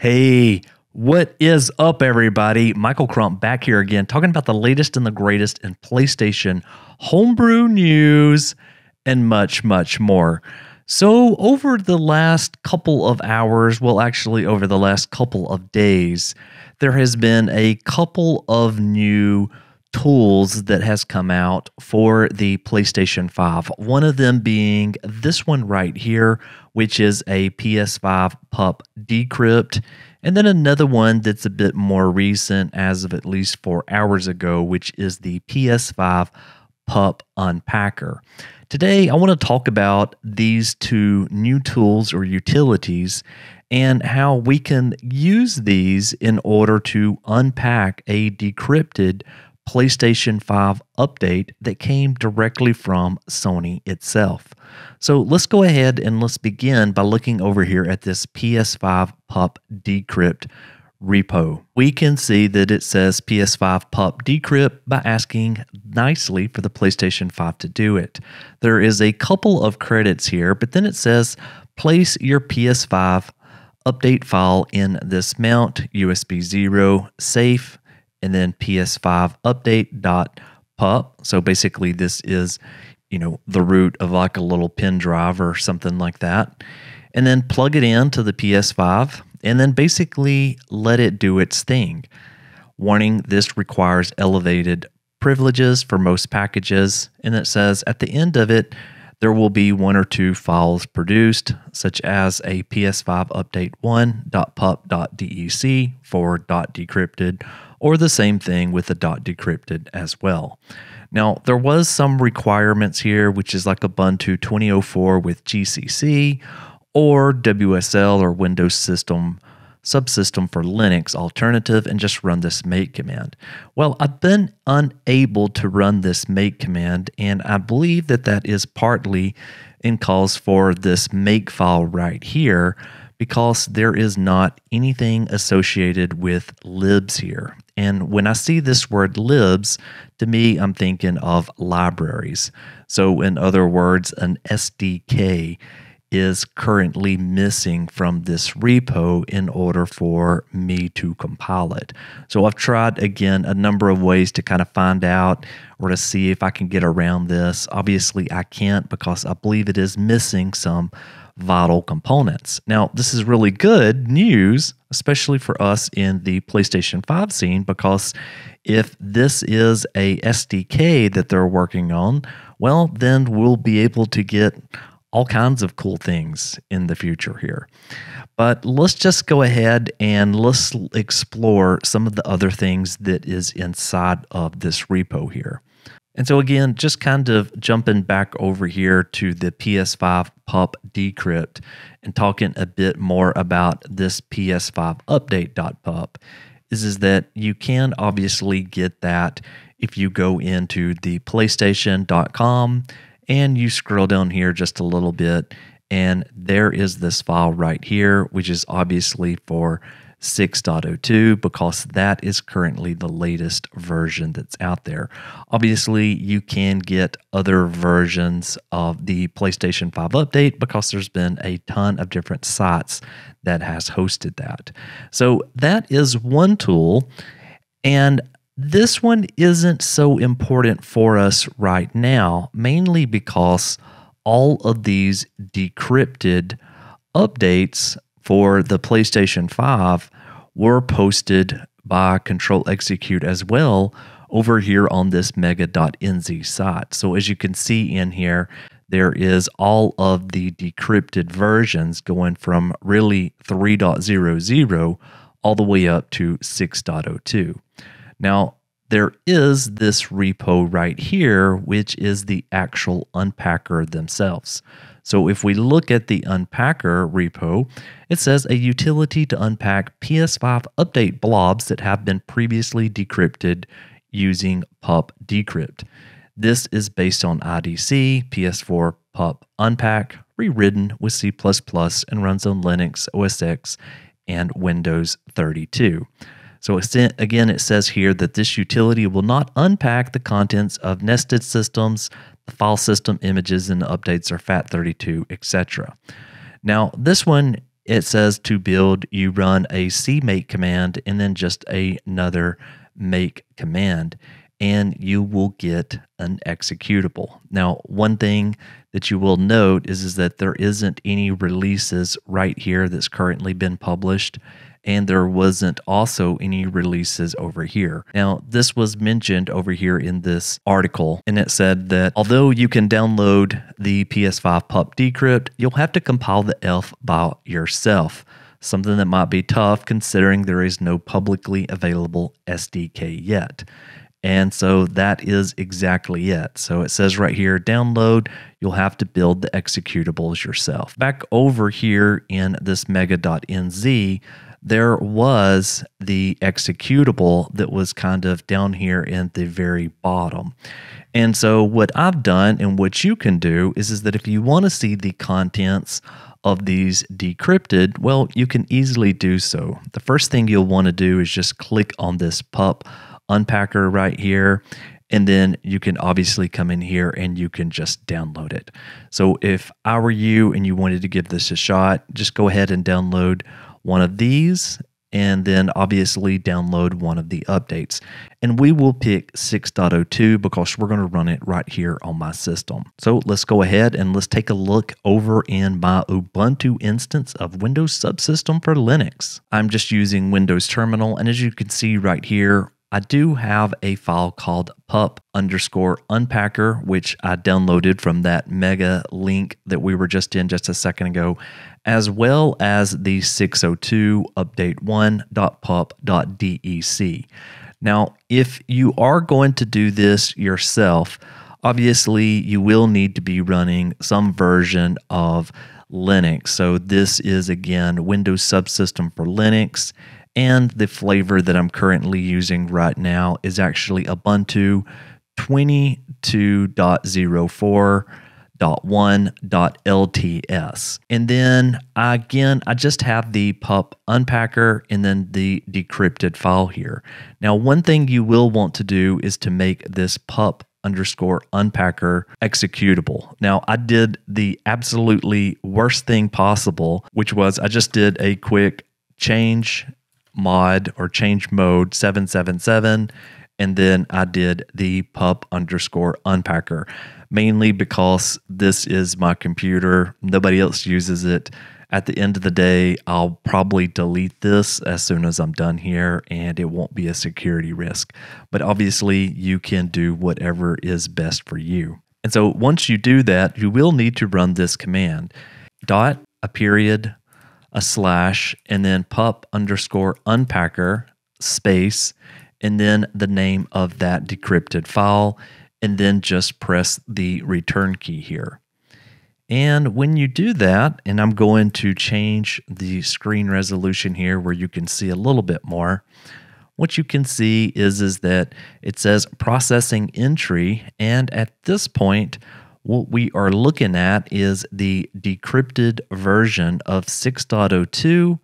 Hey, what is up, everybody? Michael Crump back here again, talking about the latest and the greatest in PlayStation homebrew news and much, much more. So, over the last couple of hours, well, actually, over the last couple of days, there has been a couple of new tools that has come out for the PlayStation 5. One of them being this one right here, which is a PS5 PUP decrypt. And then another one that's a bit more recent, as of at least 4 hours ago, which is the PS5 PUP Unpacker. Today, I want to talk about these two new tools or utilities and how we can use these in order to unpack a decrypted PlayStation 5 update that came directly from Sony itself. So let's go ahead and let's begin by looking over here at this PS5 PUP decrypt repo. We can see that it says PS5 PUP decrypt by asking nicely for the PlayStation 5 to do it. There is a couple of credits here, but then it says place your PS5 update file in this mount, USB 0, safe, and then PS5 update.pup. So basically this is, the root of like a little pen drive or something like that. And then plug it into the PS5 and then basically let it do its thing. Warning, this requires elevated privileges for most packages. And it says at the end of it, there will be one or two files produced, such as a PS5 update 1.pup.dec for .decrypted, or the same thing with the .decrypted as well. Now, there was some requirements here, which is like Ubuntu 2004 with GCC, or WSL or Windows System subsystem for Linux alternative, and just run this make command. Well, I've been unable to run this make command, and I believe that that is partly in cause for this make file right here, because there is not anything associated with libs here. And when I see this word libs, to me, I'm thinking of libraries. So in other words, an SDK is currently missing from this repo in order for me to compile it. So I've tried, again, a number of ways to kind of find out or to see if I can get around this. Obviously, I can't, because I believe it is missing some vital components. Now, this is really good news, especially for us in the PlayStation 5 scene, because if this is a SDK that they're working on, well, then we'll be able to get all kinds of cool things in the future here. But let's just go ahead and let's explore some of the other things that is inside of this repo here. And so again, just kind of jumping back over here to the PS5 PUP decrypt and talking a bit more about this PS5 update.pup is that you can obviously get that if you go into the PlayStation.com and you scroll down here just a little bit, and there is this file right here, which is obviously for 6.02, because that is currently the latest version that's out there. Obviously, you can get other versions of the PlayStation 5 update, because there's been a ton of different sites that has hosted that. So that is one tool, and this one isn't so important for us right now, mainly because all of these decrypted updates for the PlayStation 5 were posted by Control Execute as well over here on this mega.nz site. So as you can see in here, there is all of the decrypted versions going from really 3.00 all the way up to 6.02. Now, there is this repo right here, which is the actual Unpacker themselves. So if we look at the Unpacker repo, it says a utility to unpack PS5 update blobs that have been previously decrypted using PUP decrypt. This is based on IDC, PS4 PUP Unpack, rewritten with C++ and runs on Linux, OS X, and Windows 32. So again, it says here that this utility will not unpack the contents of nested systems, the file system images and the updates are FAT32, etc. Now, this one it says to build, you run a cmake command and then just another make command, and you will get an executable. Now, one thing that you will note is that there isn't any releases right here that's currently been published, and there wasn't also any releases over here. Now, this was mentioned over here in this article, and it said that although you can download the PS5 PUP decrypt, you'll have to compile the F by yourself, something that might be tough considering there is no publicly available SDK yet. And so that is exactly it. So it says right here, download, you'll have to build the executables yourself. Back over here in this mega.nz, there was the executable that was kind of down here in the very bottom. And so what I've done and what you can do is that if you want to see the contents of these decrypted, well, you can easily do so. The first thing you'll want to do is just click on this PUP Unpacker right here, and then you can obviously come in here and you can just download it. So if I were you and you wanted to give this a shot, just go ahead and download one of these, and then obviously download one of the updates. And we will pick 6.02 because we're going to run it right here on my system. So let's go ahead and let's take a look over in my Ubuntu instance of Windows Subsystem for Linux. I'm just using Windows Terminal, and as you can see right here, I do have a file called pup_unpacker, which I downloaded from that mega link that we were just in just a second ago, as well as the 602 update1.pup.dec. Now, if you are going to do this yourself, obviously you will need to be running some version of Linux. So this is, again, Windows Subsystem for Linux. And the flavor that I'm currently using right now is actually Ubuntu 22.04.1.lts. And then again, I just have the PUP Unpacker and then the decrypted file here. Now, one thing you will want to do is to make this pup_unpacker executable. Now, I did the absolutely worst thing possible, which was I just did a quick change mod or change mode 777, and then I did the pup_unpacker, mainly because this is my computer. Nobody else uses it. At the end of the day, I'll probably delete this as soon as I'm done here, and it won't be a security risk. But obviously, you can do whatever is best for you. And so once you do that, you will need to run this command: dot, a period, a slash, and then pup_unpacker space, and then the name of that decrypted file, and then just press the return key here. And when you do that, and I'm going to change the screen resolution here where you can see a little bit more, what you can see is that it says processing entry, and at this point, what we are looking at is the decrypted version of 6.02,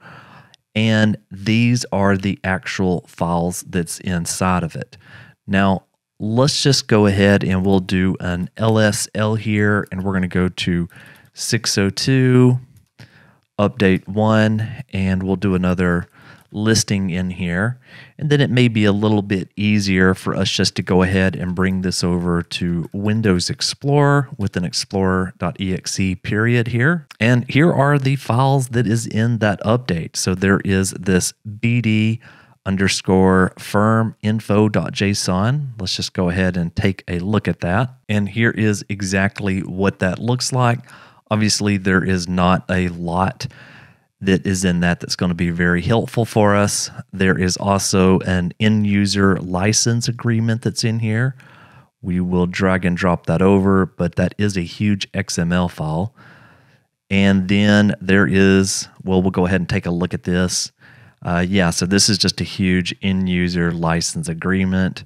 and these are the actual files that's inside of it. Now, let's just go ahead and we'll do an LSL here, and we're going to go to 602 update 1, and we'll do another listing in here. And then it may be a little bit easier for us just to go ahead and bring this over to Windows Explorer with an explorer.exe period here. And here are the files that is in that update. So there is this bd_firm_info.json. Let's just go ahead and take a look at that. And here is exactly what that looks like. Obviously, there is not a lot that is in that that's going to be very helpful for us. There is also an end user license agreement that's in here. We will drag and drop that over, but that is a huge XML file. And then there is, well, we'll go ahead and take a look at this. So this is just a huge end user license agreement.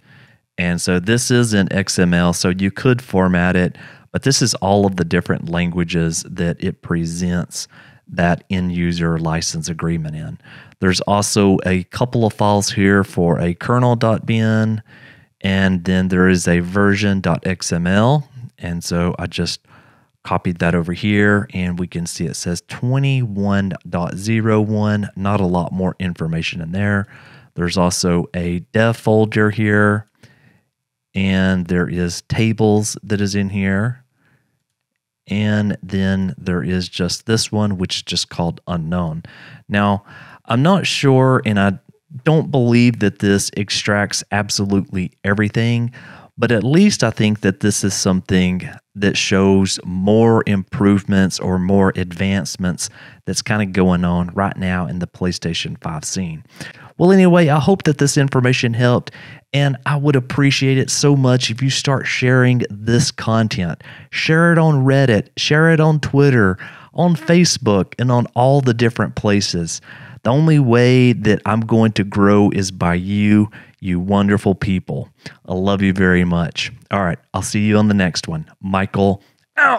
And so this is in XML, so you could format it, but this is all of the different languages that it presents that end user license agreement in. There's also a couple of files here for a kernel.bin, and then there is a version.xml. And so I just Copied that over here, and we can see it says 21.01. Not a lot more information in there. There's also a dev folder here, and there is tables that is in here. And then there is just this one, which is just called unknown. Now, I'm not sure, and I don't believe that this extracts absolutely everything, but at least I think that this is something that shows more improvements or more advancements that's kind of going on right now in the PlayStation 5 scene. Well, anyway, I hope that this information helped, and I would appreciate it so much if you start sharing this content. Share it on Reddit, share it on Twitter, on Facebook, and on all the different places. The only way that I'm going to grow is by you wonderful people. I love you very much. All right, I'll see you on the next one. Michael, out.